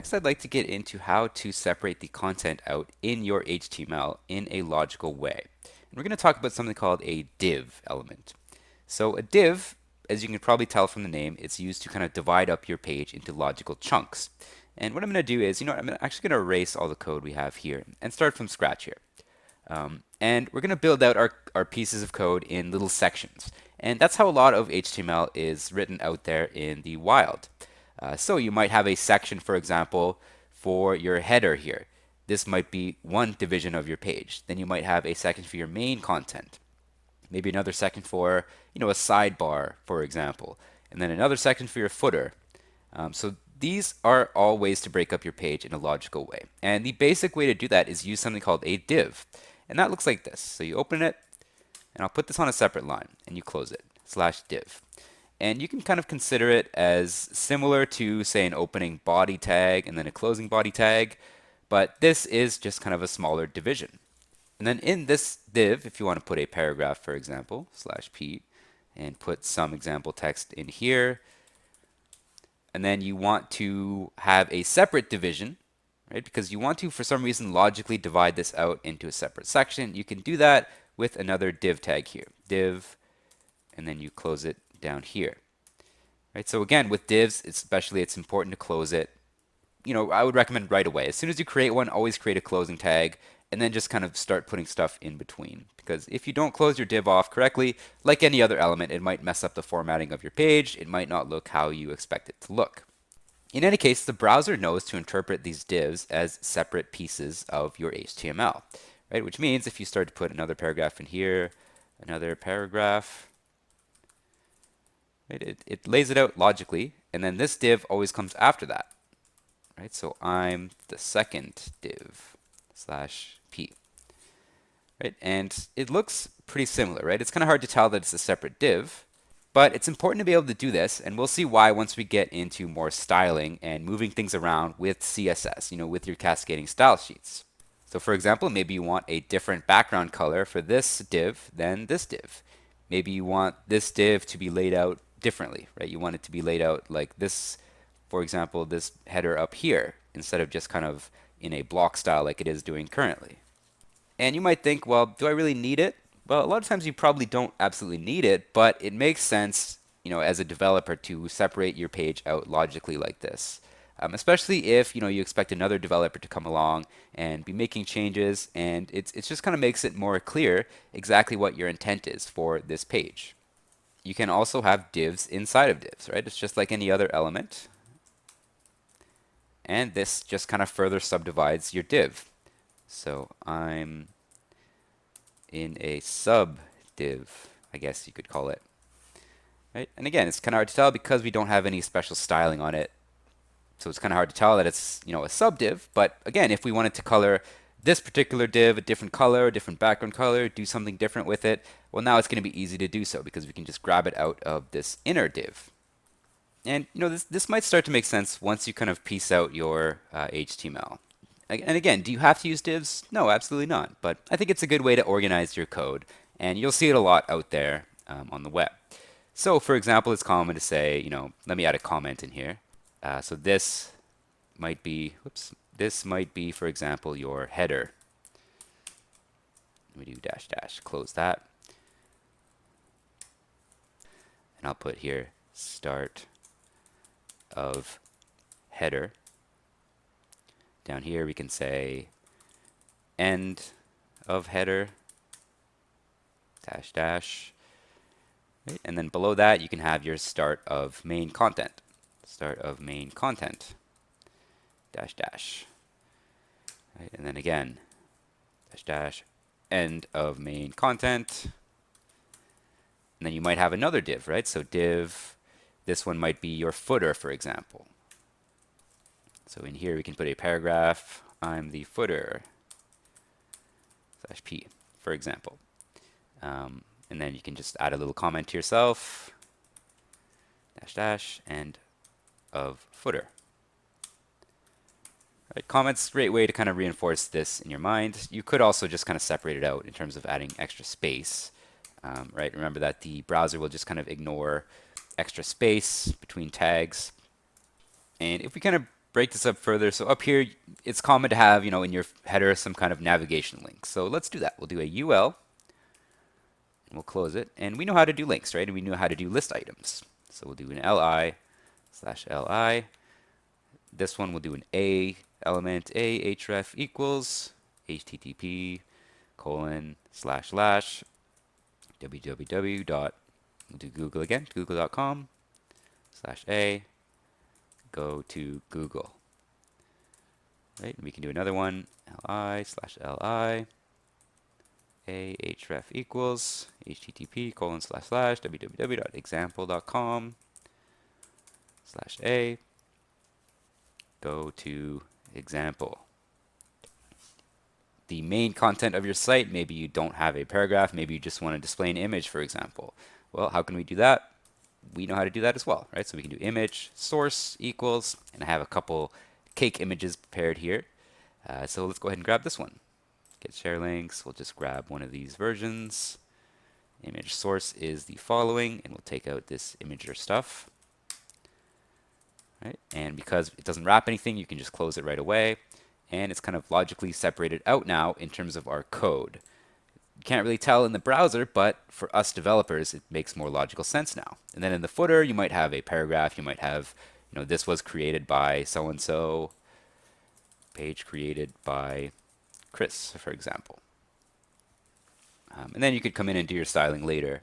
next I'd like to get into how to separate the content out in your HTML in a logical way. And we're going to talk about something called a div element. So a div, as you can probably tell from the name, it's used to kind of divide up your page into logical chunks. And what I'm going to do is, I'm actually going to erase all the code we have here and start from scratch here. And we're going to build out our pieces of code in little sections. And that's how a lot of HTML is written out there in the wild. So you might have a section, for example, for your header here. This might be one division of your page. Then you might have a section for your main content. Maybe another section for, a sidebar, for example. And then another section for your footer. So these are all ways to break up your page in a logical way. And the basic way to do that is use something called a div. And that looks like this. So you open it, and I'll put this on a separate line, and you close it, /div. And you can kind of consider it as similar to, say, an opening body tag and then a closing body tag, but this is just kind of a smaller division. And then in this div, if you want to put a paragraph, for example, /p, and put some example text in here, and then you want to have a separate division, right? Because you want to, for some reason, logically divide this out into a separate section. You can do that with another div tag here, div, and then you close it down here. Right? So again, with divs, especially, it's important to close it. I would recommend right away. As soon as you create one, always create a closing tag, and then just kind of start putting stuff in between. Because if you don't close your div off correctly, like any other element, it might mess up the formatting of your page. It might not look how you expect it to look. In any case, the browser knows to interpret these divs as separate pieces of your HTML, right? Which means if you start to put another paragraph in here, another paragraph, right? It lays it out logically, and then this div always comes after that, right? So I'm the second div /p, right? And it looks pretty similar, right? It's kind of hard to tell that it's a separate div, but it's important to be able to do this, and we'll see why once we get into more styling and moving things around with CSS, with your cascading style sheets. So for example, maybe you want a different background color for this div than this div. Maybe you want this div to be laid out differently, right? You want it to be laid out like this, for example, this header up here, instead of just kind of in a block style like it is doing currently. And you might think, well, do I really need it? Well, a lot of times you probably don't absolutely need it, but it makes sense, as a developer to separate your page out logically like this. Especially if, you expect another developer to come along and be making changes, and it just kind of makes it more clear exactly what your intent is for this page. You can also have divs inside of divs, right? It's just like any other element. And this just kind of further subdivides your div. So I'm in a sub div, I guess you could call it. Right? And again, it's kind of hard to tell because we don't have any special styling on it. So it's kind of hard to tell that it's, a sub div. But again, if we wanted to color this particular div a different color, a different background color, do something different with it, well, now it's going to be easy to do so because we can just grab it out of this inner div. And this might start to make sense once you kind of piece out your HTML. And again, do you have to use divs? No, absolutely not. But I think it's a good way to organize your code, and you'll see it a lot out there on the web. So for example, it's common to say, let me add a comment in here. So this might be, for example, your header. Let me do -- close that. And I'll put here start of header. Down here we can say end of header -- right? And then below that you can have your start of main content. Start of main content -- right? And then again -- end of main content. And then you might have another div, right? So div, this one might be your footer, for example. So in here we can put a paragraph, I'm the footer /p, for example. And then you can just add a little comment to yourself, -- end of footer. Right, comments, great way to kind of reinforce this in your mind. You could also just kind of separate it out in terms of adding extra space. Right, remember that the browser will just kind of ignore extra space between tags. And if we kind of break this up further. So up here, it's common to have, in your header some kind of navigation link. So let's do that. We'll do a UL, and we'll close it. And we know how to do links, right? And we know how to do list items. So we'll do an li/li. This one we'll do an a element, a href equals http colon / www dot, we'll do Google again, google.com /a, go to Google. Right, and we can do another one, li/li, a href equals http colon / www.example.com /a, go to example. The main content of your site, maybe you don't have a paragraph, maybe you just want to display an image, for example. Well, how can we do that? We know how to do that as well, right? So we can do image source equals, and I have a couple cake images prepared here. So let's go ahead and grab this one. Get share links. We'll just grab one of these versions. Image source is the following, and we'll take out this imager stuff. Right? And because it doesn't wrap anything, you can just close it right away. And it's kind of logically separated out now in terms of our code. You can't really tell in the browser, but for us developers, it makes more logical sense now. And then in the footer, you might have a paragraph. You might have, this was created by so-and-so, page created by Chris, for example. And then you could come in and do your styling later.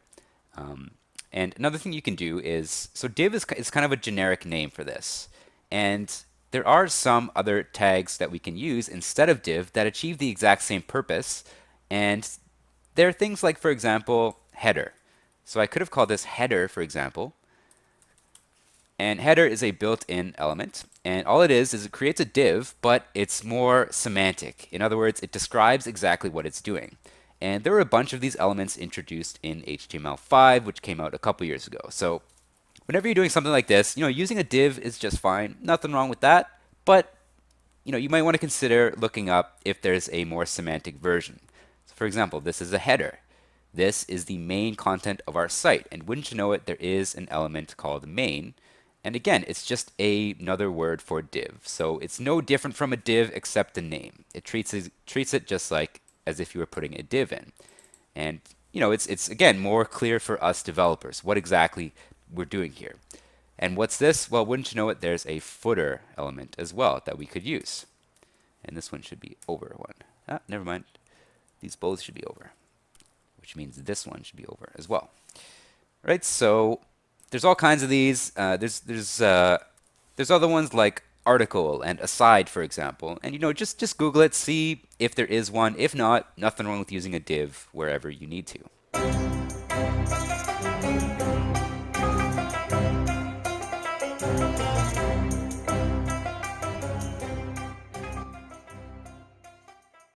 And another thing you can do is, so div is kind of a generic name for this. And there are some other tags that we can use instead of div that achieve the exact same purpose. And there are things like, for example, header. So I could have called this header, for example. And header is a built-in element. And all it is it creates a div, but it's more semantic. In other words, it describes exactly what it's doing. And there were a bunch of these elements introduced in HTML5, which came out a couple years ago. So whenever you're doing something like this, using a div is just fine. Nothing wrong with that. But, you might want to consider looking up if there's a more semantic version. So for example, this is a header. This is the main content of our site. And wouldn't you know it, there is an element called main. And again, it's just another word for div. So it's no different from a div except the name. It treats it just like as if you were putting a div in. And it's again more clear for us developers what exactly we're doing here. And what's this? Well, wouldn't you know it, there's a footer element as well that we could use. And this one should be over one. Never mind. These both should be over, which means this one should be over as well. Right? So there's all kinds of these. There's other ones like article and aside, for example. And just Google it, see if there is one. If not, nothing wrong with using a div wherever you need to.